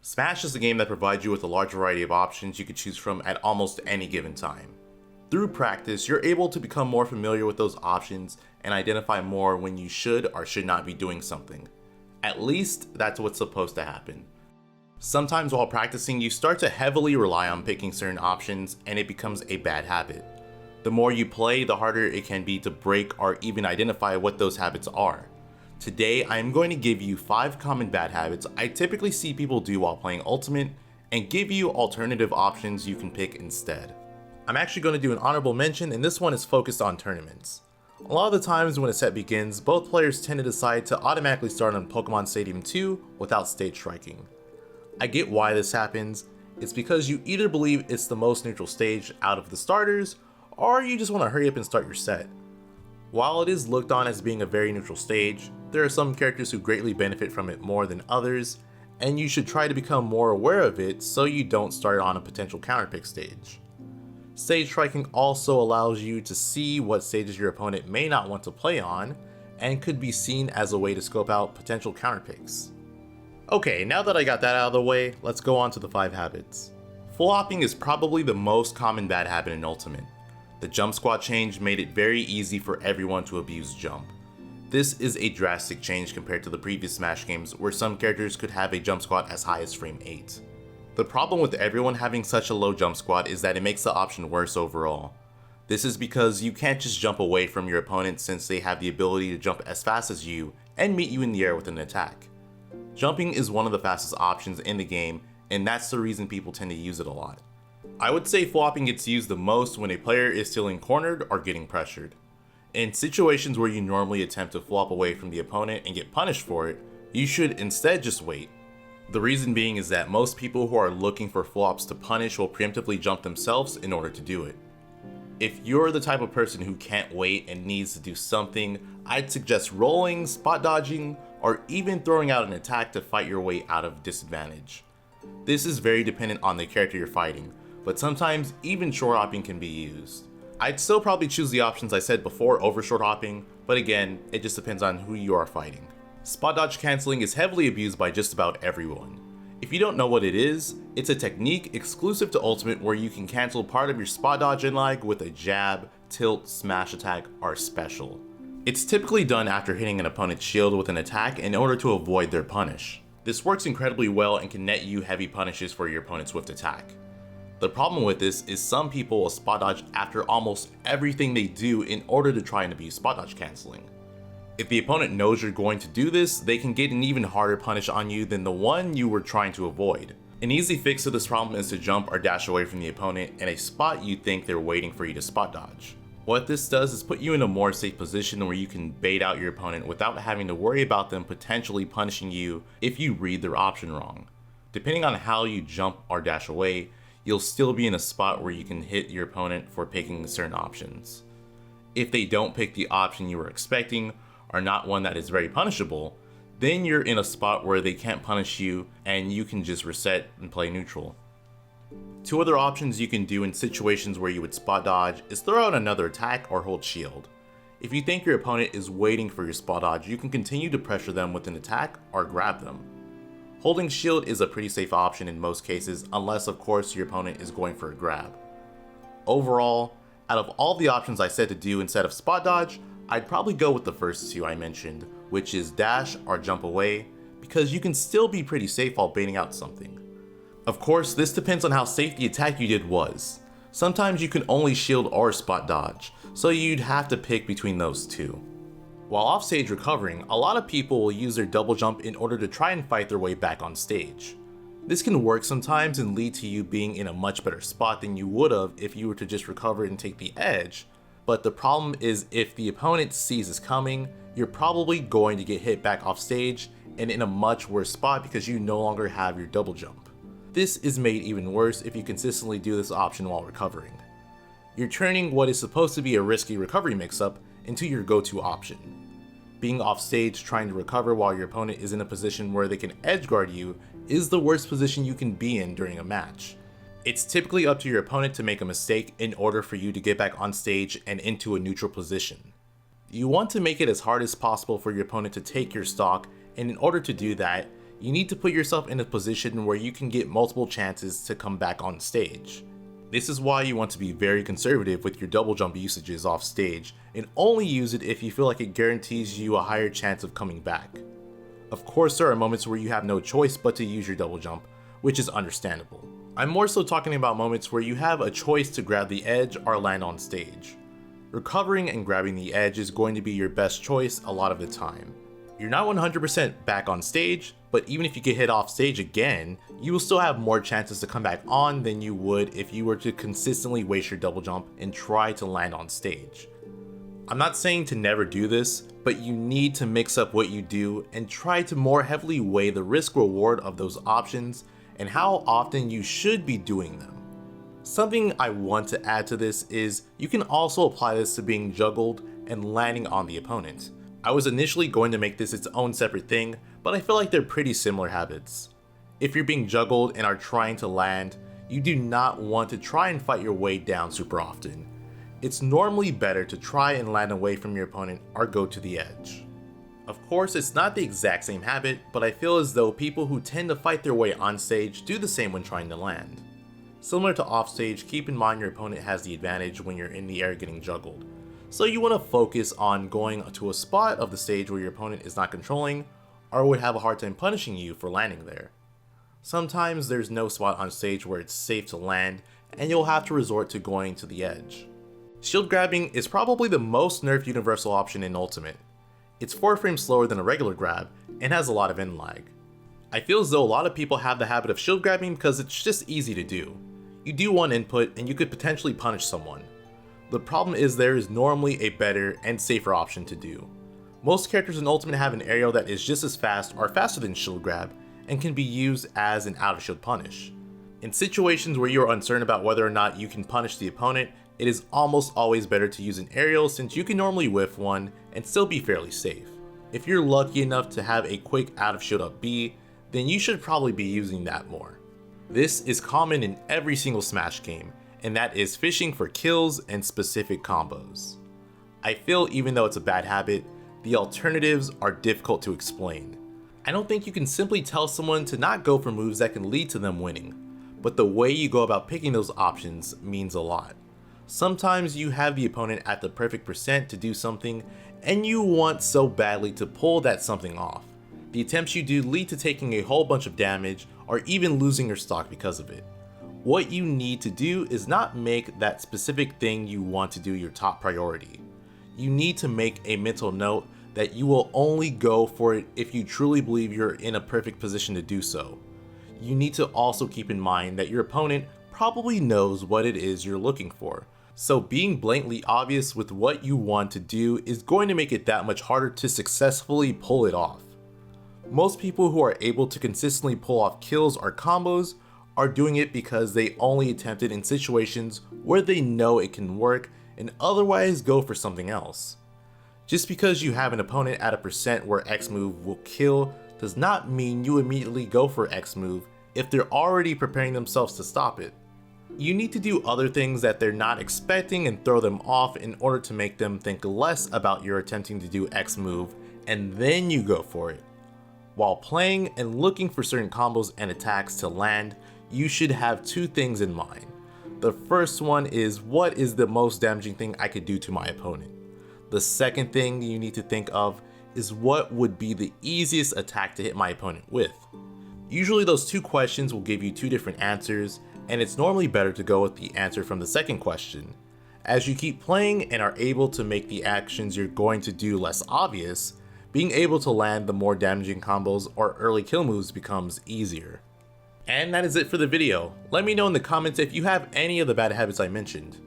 Smash is a game that provides you with a large variety of options you can choose from at almost any given time. Through practice, you're able to become more familiar with those options and identify more when you should or should not be doing something. At least, that's what's supposed to happen. Sometimes while practicing, you start to heavily rely on picking certain options and it becomes a bad habit. The more you play, the harder it can be to break or even identify what those habits are. Today, I am going to give you 5 common bad habits I typically see people do while playing Ultimate and give you alternative options you can pick instead. I'm actually going to do an honorable mention, and this one is focused on tournaments. A lot of the times when a set begins, both players tend to decide to automatically start on Pokemon Stadium 2 without stage striking. I get why this happens. It's because you either believe it's the most neutral stage out of the starters, or you just want to hurry up and start your set. While it is looked on as being a very neutral stage, there are some characters who greatly benefit from it more than others, and you should try to become more aware of it so you don't start on a potential counterpick stage. Stage striking also allows you to see what stages your opponent may not want to play on, and could be seen as a way to scope out potential counterpicks. Okay, now that I got that out of the way, let's go on to the 5 habits. Full hopping is probably the most common bad habit in Ultimate. The jump squat change made it very easy for everyone to abuse jump. This is a drastic change compared to the previous Smash games where some characters could have a jump squat as high as frame 8. The problem with everyone having such a low jump squat is that it makes the option worse overall. This is because you can't just jump away from your opponent since they have the ability to jump as fast as you and meet you in the air with an attack. Jumping is one of the fastest options in the game, and that's the reason people tend to use it a lot. I would say full hopping gets used the most when a player is feeling cornered or getting pressured. In situations where you normally attempt to flop away from the opponent and get punished for it, you should instead just wait. The reason being is that most people who are looking for flops to punish will preemptively jump themselves in order to do it. If you're the type of person who can't wait and needs to do something, I'd suggest rolling, spot dodging, or even throwing out an attack to fight your way out of disadvantage. This is very dependent on the character you're fighting, but sometimes even short hopping can be used. I'd still probably choose the options I said before over short hopping, but again, it just depends on who you are fighting. Spot dodge canceling is heavily abused by just about everyone. If you don't know what it is, it's a technique exclusive to Ultimate where you can cancel part of your spot dodge and lag with a jab, tilt, smash attack, or special. It's typically done after hitting an opponent's shield with an attack in order to avoid their punish. This works incredibly well and can net you heavy punishes for your opponent's swift attack. The problem with this is some people will spot dodge after almost everything they do in order to try and abuse spot dodge canceling. If the opponent knows you're going to do this, they can get an even harder punish on you than the one you were trying to avoid. An easy fix to this problem is to jump or dash away from the opponent in a spot you think they're waiting for you to spot dodge. What this does is put you in a more safe position where you can bait out your opponent without having to worry about them potentially punishing you if you read their option wrong. Depending on how you jump or dash away, you'll still be in a spot where you can hit your opponent for picking certain options. If they don't pick the option you were expecting, or not one that is very punishable, then you're in a spot where they can't punish you and you can just reset and play neutral. 2 other options you can do in situations where you would spot dodge is throw out another attack or hold shield. If you think your opponent is waiting for your spot dodge, you can continue to pressure them with an attack or grab them. Holding shield is a pretty safe option in most cases, unless of course your opponent is going for a grab. Overall, out of all the options I said to do instead of spot dodge, I'd probably go with the first 2 I mentioned, which is dash or jump away, because you can still be pretty safe while baiting out something. Of course, this depends on how safe the attack you did was. Sometimes you can only shield or spot dodge, so you'd have to pick between those 2. While offstage recovering, a lot of people will use their double jump in order to try and fight their way back on stage. This can work sometimes and lead to you being in a much better spot than you would have if you were to just recover and take the edge, but the problem is if the opponent sees this coming, you're probably going to get hit back off stage and in a much worse spot because you no longer have your double jump. This is made even worse if you consistently do this option while recovering. You're turning what is supposed to be a risky recovery mix-up into your go-to option. Being off stage trying to recover while your opponent is in a position where they can edge guard you is the worst position you can be in during a match. It's typically up to your opponent to make a mistake in order for you to get back on stage and into a neutral position. You want to make it as hard as possible for your opponent to take your stock, and in order to do that, You need to put yourself in a position where you can get multiple chances to come back on stage. This is why you want to be very conservative with your double jump usages off stage and only use it if you feel like it guarantees you a higher chance of coming back. Of course, there are moments where you have no choice but to use your double jump, which is understandable. I'm more so talking about moments where you have a choice to grab the edge or land on stage. Recovering and grabbing the edge is going to be your best choice a lot of the time. You're not 100% back on stage, but even if you get hit off stage again, you will still have more chances to come back on than you would if you were to consistently waste your double jump and try to land on stage. I'm not saying to never do this, but you need to mix up what you do and try to more heavily weigh the risk reward of those options and how often you should be doing them. Something I want to add to this is you can also apply this to being juggled and landing on the opponent. I was initially going to make this its own separate thing, but I feel like they're pretty similar habits. If you're being juggled and are trying to land, you do not want to try and fight your way down super often. It's normally better to try and land away from your opponent or go to the edge. Of course, it's not the exact same habit, but I feel as though people who tend to fight their way on stage do the same when trying to land. Similar to offstage, keep in mind your opponent has the advantage when you're in the air getting juggled. So you want to focus on going to a spot of the stage where your opponent is not controlling or would have a hard time punishing you for landing there. Sometimes there's no spot on stage where it's safe to land and you'll have to resort to going to the edge. Shield grabbing is probably the most nerfed universal option in Ultimate. It's 4 frames slower than a regular grab and has a lot of end lag. I feel as though a lot of people have the habit of shield grabbing because it's just easy to do. You do one input and you could potentially punish someone. The problem is there is normally a better and safer option to do. Most characters in Ultimate have an aerial that is just as fast or faster than shield grab and can be used as an out of shield punish. In situations where you are uncertain about whether or not you can punish the opponent, it is almost always better to use an aerial since you can normally whiff one and still be fairly safe. If you're lucky enough to have a quick out of shield up B, then you should probably be using that more. This is common in every single Smash game, and that is fishing for kills and specific combos. I feel even though it's a bad habit, the alternatives are difficult to explain. I don't think you can simply tell someone to not go for moves that can lead to them winning, but the way you go about picking those options means a lot. Sometimes you have the opponent at the perfect percent to do something, and you want so badly to pull that something off. The attempts you do lead to taking a whole bunch of damage or even losing your stock because of it. What you need to do is not make that specific thing you want to do your top priority. You need to make a mental note that you will only go for it if you truly believe you're in a perfect position to do so. You need to also keep in mind that your opponent probably knows what it is you're looking for. So being blatantly obvious with what you want to do is going to make it that much harder to successfully pull it off. Most people who are able to consistently pull off kills or combos are doing it because they only attempt it in situations where they know it can work and otherwise go for something else. Just because you have an opponent at a percent where X move will kill does not mean you immediately go for X move if they're already preparing themselves to stop it. You need to do other things that they're not expecting and throw them off in order to make them think less about your attempting to do X move, and then you go for it. While playing and looking for certain combos and attacks to land, you should have two things in mind. The first one is, what is the most damaging thing I could do to my opponent? The second thing you need to think of is, what would be the easiest attack to hit my opponent with? Usually those two questions will give you two different answers, and it's normally better to go with the answer from the second question. As you keep playing and are able to make the actions you're going to do less obvious, being able to land the more damaging combos or early kill moves becomes easier. And that is it for the video. Let me know in the comments if you have any of the bad habits I mentioned.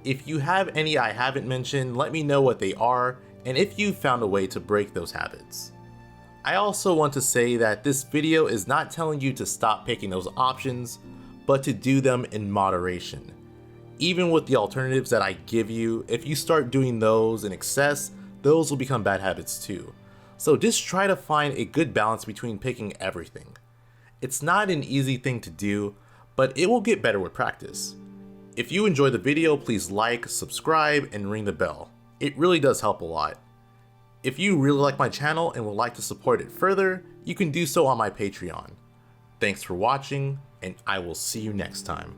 If you have any I haven't mentioned, let me know what they are and if you've found a way to break those habits. I also want to say that this video is not telling you to stop picking those options, but to do them in moderation. Even with the alternatives that I give you, if you start doing those in excess, those will become bad habits too. So just try to find a good balance between picking everything. It's not an easy thing to do, but it will get better with practice. If you enjoyed the video, please like, subscribe, and ring the bell. It really does help a lot. If you really like my channel and would like to support it further, you can do so on my Patreon. Thanks for watching, and I will see you next time.